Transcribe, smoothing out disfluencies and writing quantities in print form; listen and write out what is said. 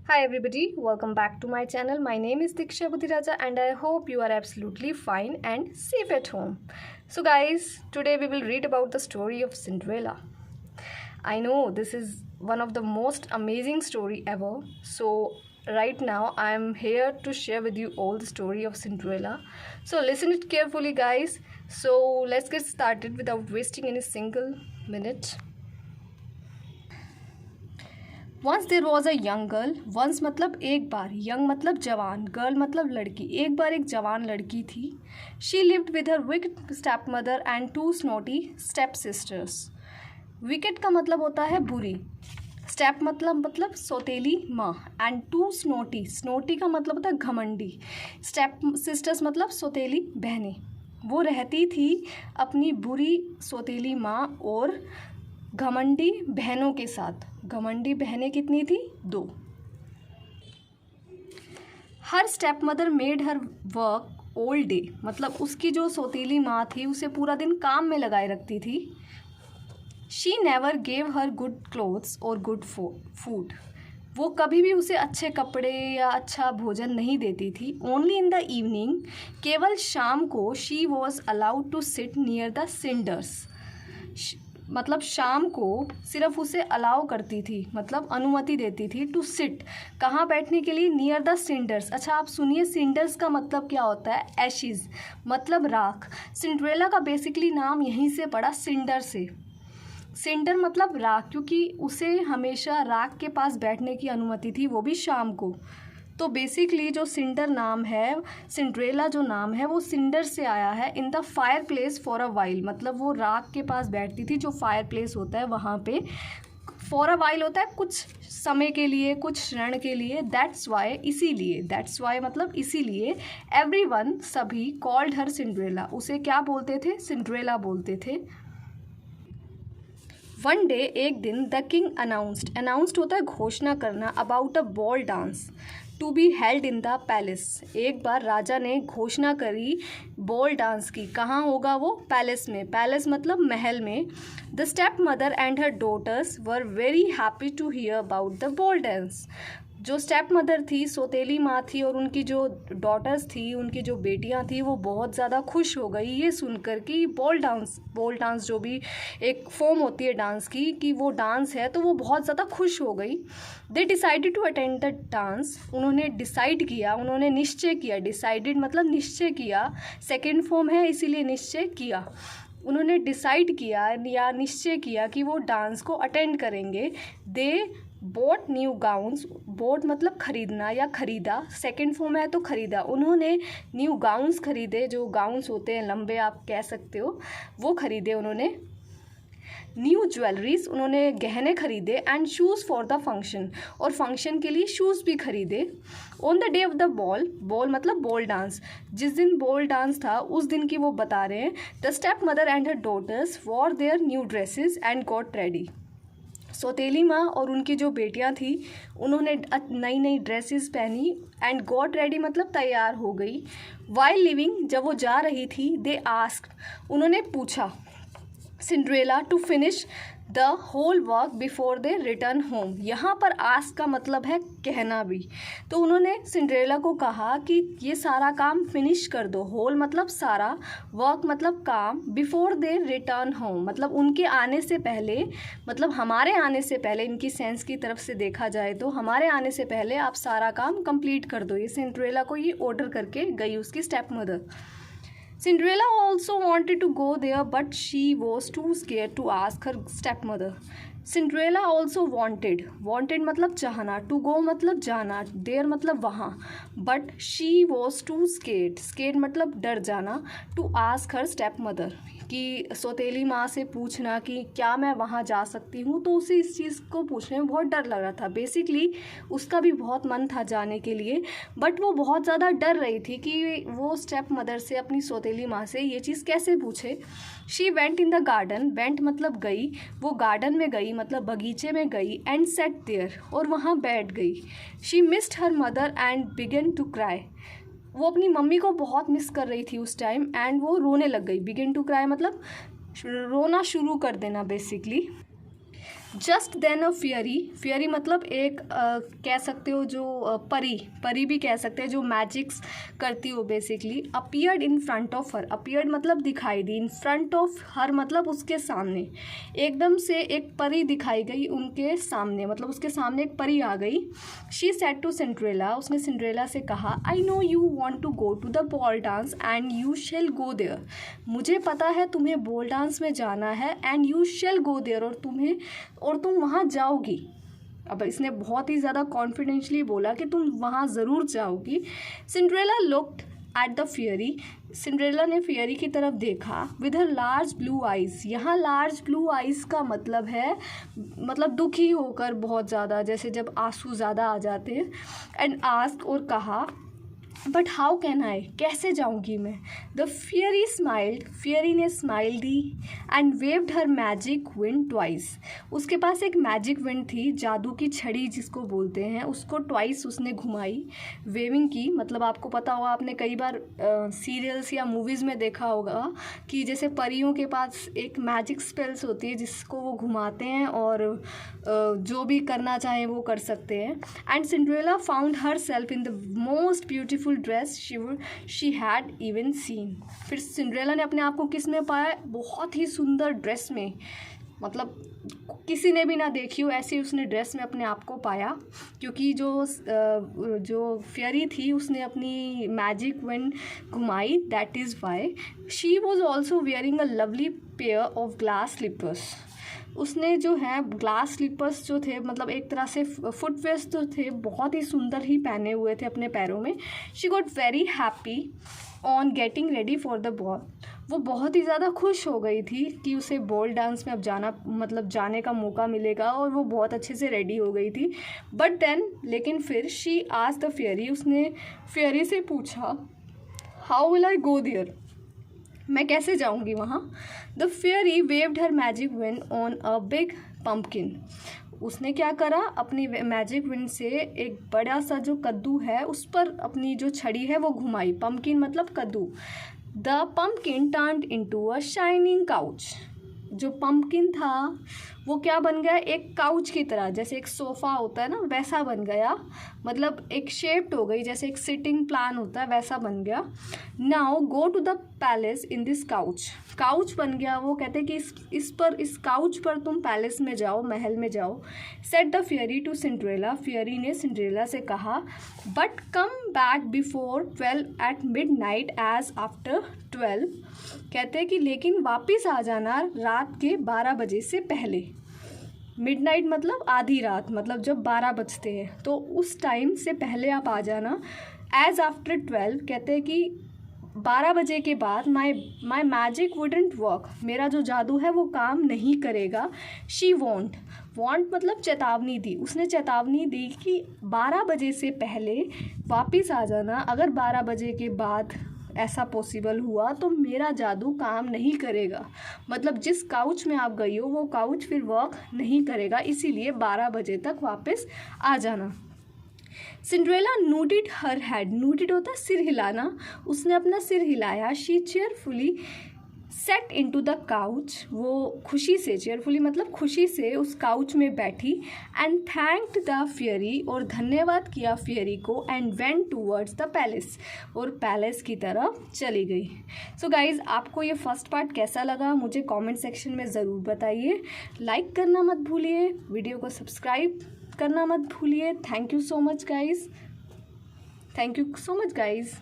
Hi everybody, welcome back to my channel. My name is Diksha Budhiraja and I hope you are absolutely fine and safe at home. So guys, today we will read about the story of Cinderella. I know this is one of the most amazing story ever. So right now I am here to share with you all the story of Cinderella. So listen it carefully guys. So let's get started without wasting any single minute. Once there was a young girl. Once मतलब एक बार, young मतलब जवान, girl मतलब लड़की. एक बार एक जवान लड़की थी. She lived with her wicked step mother and two snotty step sisters. Wicked का मतलब होता है बुरी, स्टेप मतलब सौतेली माँ, एंड टू स्नोटी, स्नोटी का मतलब होता है घमंडी, स्टेप सिस्टर्स मतलब सौतेली बहनें. वो रहती थी अपनी बुरी सौतेली माँ और घमंडी बहनों के साथ. घमंडी बहनें कितनी थी? 2. Her step mother made her work all day. मतलब उसकी जो सौतीली माँ थी उसे पूरा दिन काम में लगाए रखती थी. She never gave her good clothes और गुड फूड. वो कभी भी उसे अच्छे कपड़े या अच्छा भोजन नहीं देती थी. ओनली इन द इवनिंग, केवल शाम को, she was allowed to sit near the cinders. मतलब शाम को सिर्फ उसे अलाउ करती थी, मतलब अनुमति देती थी टू सिट, कहाँ बैठने के लिए? Near the cinders. अच्छा आप सुनिए, सिंडर्स का मतलब क्या होता है? एशिज मतलब राख. सिंड्रेला का बेसिकली नाम यहीं से पड़ा, सिंडर से. सिंडर मतलब राख, क्योंकि उसे हमेशा राख के पास बैठने की अनुमति थी, वो भी शाम को. तो बेसिकली जो सिंडर नाम है, सिंड्रेला जो नाम है वो सिंडर से आया है. In the fire place for a while, मतलब वो राख के पास बैठती थी, जो फायर प्लेस होता है वहाँ पे. फॉर अ वाइल होता है कुछ समय के लिए, कुछ क्षण के लिए. दैट्स वाई, इसीलिए. दैट्स वाई मतलब इसीलिए. एवरीवन, सभी, कॉल्ड हर सिंड्रेला, उसे क्या बोलते थे? सिंड्रेला बोलते थे. वन डे, एक दिन, द किंग अनाउंस्ड. अनाउंस्ड होता है घोषणा करना. About a ball dance to be held in the palace. एक बार राजा ने घोषणा करी बॉल डांस की. कहाँ होगा वो? पैलेस में. पैलेस मतलब महल में. The step mother and her daughters were very happy to hear about the ball dance. जो स्टेप मदर थी, सौतेली माँ थी, और उनकी जो डॉटर्स थी, उनकी जो बेटियाँ थी, वो बहुत ज़्यादा खुश हो गई ये सुनकर कि बॉल डांस जो भी एक फॉर्म होती है डांस की, कि वो डांस है, तो वो बहुत ज़्यादा खुश हो गई. They decided to attend the dance. उन्होंने डिसाइड किया, उन्होंने निश्चय किया. डिसाइडेड मतलब निश्चय किया, सेकेंड फॉर्म है इसीलिए निश्चय किया. उन्होंने डिसाइड किया या निश्चय किया कि वो डांस को अटेंड करेंगे. They both new gowns. Boat मतलब खरीदना या खरीदा, सेकेंड फॉर्म है तो खरीदा. उन्होंने न्यू गाउन्स खरीदे, जो गाउन्स होते हैं लंबे आप कह सकते हो, वो खरीदे उन्होंने. न्यू ज्वेलरीज, उन्होंने गहने खरीदे. And shoes for the function, और फंक्शन के लिए शूज़ भी खरीदे. On the day of the ball, ball मतलब बॉल डांस, जिस दिन बॉल डांस था उस दिन की वो बता रहे हैं. The step mother and her daughters wore their new dresses and got ready. सौतेली माँ और उनकी जो बेटियां थी उन्होंने नई नई ड्रेसेस पहनी. एंड गॉट रेडी मतलब तैयार हो गई. वाइल लिविंग, जब वो जा रही थी, दे आस्क्ड, उन्होंने पूछा, Cinderella to finish the whole work before they return home. यहाँ पर आस्क का मतलब है कहना भी. तो उन्होंने सिंड्रेला को कहा कि ये सारा काम फिनिश कर दो. होल मतलब सारा, वर्क मतलब काम, बिफोर दे रिटर्न होम मतलब उनके आने से पहले, मतलब हमारे आने से पहले. इनकी सेंस की तरफ से देखा जाए तो हमारे आने से पहले आप सारा काम कंप्लीट कर दो. ये सिंड्रेला को ये ऑर्डर करके गई उसकी step mother. Cinderella also wanted to go there, but she was too scared to ask her stepmother. Cinderella also wanted मतलब चाहना, to go मतलब जाना, there मतलब वहाँ, but she was too scared मतलब डर जाना, to ask her stepmother कि सौतेली माँ से पूछना कि क्या मैं वहाँ जा सकती हूँ. तो उसे इस चीज़ को पूछने में बहुत डर लग रहा था. बेसिकली उसका भी बहुत मन था जाने के लिए, बट वो बहुत ज़्यादा डर रही थी कि वो स्टेप मदर से, अपनी सौतेली माँ से ये चीज़ कैसे पूछे. She went in the garden. Went मतलब गई, वो गार्डन में गई मतलब बगीचे में गई. एंड सेट देयर, और वहाँ बैठ गई. She missed her mother and began to cry. वो अपनी मम्मी को बहुत मिस कर रही थी उस टाइम, एंड वो रोने लग गई. बिगिन टू क्राई मतलब रोना शुरू कर देना बेसिकली. जस्ट देन अ फियरी मतलब एक कह सकते हो जो परी भी कह सकते हैं, जो मैजिक्स करती हो basically, appeared in front of her, appeared मतलब दिखाई दी, इन फ्रंट ऑफ हर मतलब उसके सामने, एकदम से एक परी दिखाई गई उनके सामने, मतलब उसके सामने एक परी आ गई। शी सेड टू सिंड्रेला, उसने सिंड्रेला से कहा, I know you want to go to the ball dance and you shall go there, मुझे पता है तुम्हें बॉल डांस में जाना है, and you shall go there, और तुम वहाँ जाओगी। अब इसने बहुत ही ज़्यादा कॉन्फिडेंशली बोला कि तुम वहाँ ज़रूर जाओगी। Cinderella looked at the fiery, Cinderella ने फियरी की तरफ देखा, with her large blue eyes, यहाँ लार्ज ब्लू आइज़ का मतलब है मतलब दुखी होकर बहुत ज़्यादा, जैसे जब आंसू ज़्यादा आ जाते हैं, एंड आस्क और कहा, बट हाउ कैन आई, कैसे जाऊंगी मैं। द फियरी स्माइल्ड, फियरी ने smile the, and waived her magic wind twice, उसके पास एक मैजिक विंड थी, जादू की छड़ी जिसको बोलते हैं, उसको ट्वाइस उसने घुमाई, वेविंग की, मतलब आपको पता होगा, आपने कई बार सीरियल्स या मूवीज़ में देखा होगा कि जैसे परियों के पास एक मैजिक स्पेल्स होती है जिसको वो घुमाते हैं और जो भी करना चाहें वो कर सकते हैं। And Cinderella found her self in the most beautiful dress she had even seen, फिर सिंड्रेला ने अपने आप को किस में पाया, बहुत ही सुंदर ड्रेस में, मतलब किसी ने भी ना देखी हो ऐसी उसने ड्रेस में अपने आप को पाया, क्योंकि जो फेयरी थी उसने अपनी मैजिक विंड घुमाई, that is why she was also wearing a lovely pair of glass slippers, उसने जो है ग्लास स्लीपर्स जो थे, मतलब एक तरह से फुटवेयर्स तो थे, बहुत ही सुंदर ही पहने हुए थे अपने पैरों में। She got very happy on getting ready for the ball, वो बहुत ही ज़्यादा खुश हो गई थी कि उसे बॉल डांस में अब जाने का मौका मिलेगा, और वो बहुत अच्छे से रेडी हो गई थी। बट देन, लेकिन फिर शी आस्क्ड द फेयरी, उसने फेयरी से पूछा, how will I go there, मैं कैसे जाऊंगी वहाँ। The fairy waved her magic wand on a big pumpkin, उसने क्या करा, अपनी मैजिक विंड से एक बड़ा सा जो कद्दू है उस पर अपनी जो छड़ी है वो घुमाई, पम्पकिन मतलब कद्दू। The pumpkin turned into a shining couch, जो पम्पकिन था वो क्या बन गया, एक काउच की तरह, जैसे एक सोफ़ा होता है ना वैसा बन गया, मतलब एक शेप्ड हो गई, जैसे एक सिटिंग प्लान होता है वैसा बन गया। Now go to the palace in this coach, coach बन गया वो, कहते हैं कि इस काउच पर तुम पैलेस में जाओ, महल में जाओ। Said the fairy to Cinderella, fairy ने सिंड्रेला से कहा, but come back before 12 at midnight as after 12, कहते हैं कि लेकिन वापस आ जाना रात के 12 बजे से पहले, मिडनाइट मतलब आधी रात, मतलब जब 12 बजते हैं तो उस टाइम से पहले आप आ जाना। एज आफ्टर 12, कहते हैं कि 12 बजे के बाद माई मैजिक वुडंट वर्क, मेरा जो जादू है वो काम नहीं करेगा। शी वॉन्ट मतलब चेतावनी दी, उसने चेतावनी दी कि 12 बजे से पहले वापस आ जाना, अगर 12 बजे के बाद ऐसा पॉसिबल हुआ तो मेरा जादू काम नहीं करेगा, मतलब जिस काउच में आप गई हो वो काउच फिर वर्क नहीं करेगा, इसीलिए 12 बजे तक वापस आ जाना। सिंड्रेला नोटेड हर हेड, नोटेड होता है सिर हिलाना, उसने अपना सिर हिलाया। She cheerfully set into the couch, वो खुशी से, चेयरफुली मतलब खुशी से उस काउच में बैठी, एंड थैंक्ड द फेयरी, और धन्यवाद किया फेयरी को, and went towards the palace, और पैलेस की तरफ चली गई। सो गाइज़, आपको ये फर्स्ट पार्ट कैसा लगा मुझे कमेंट सेक्शन में ज़रूर बताइए, लाइक करना मत भूलिए, वीडियो को सब्सक्राइब करना मत भूलिए। Thank you so much guys, thank you so much guys.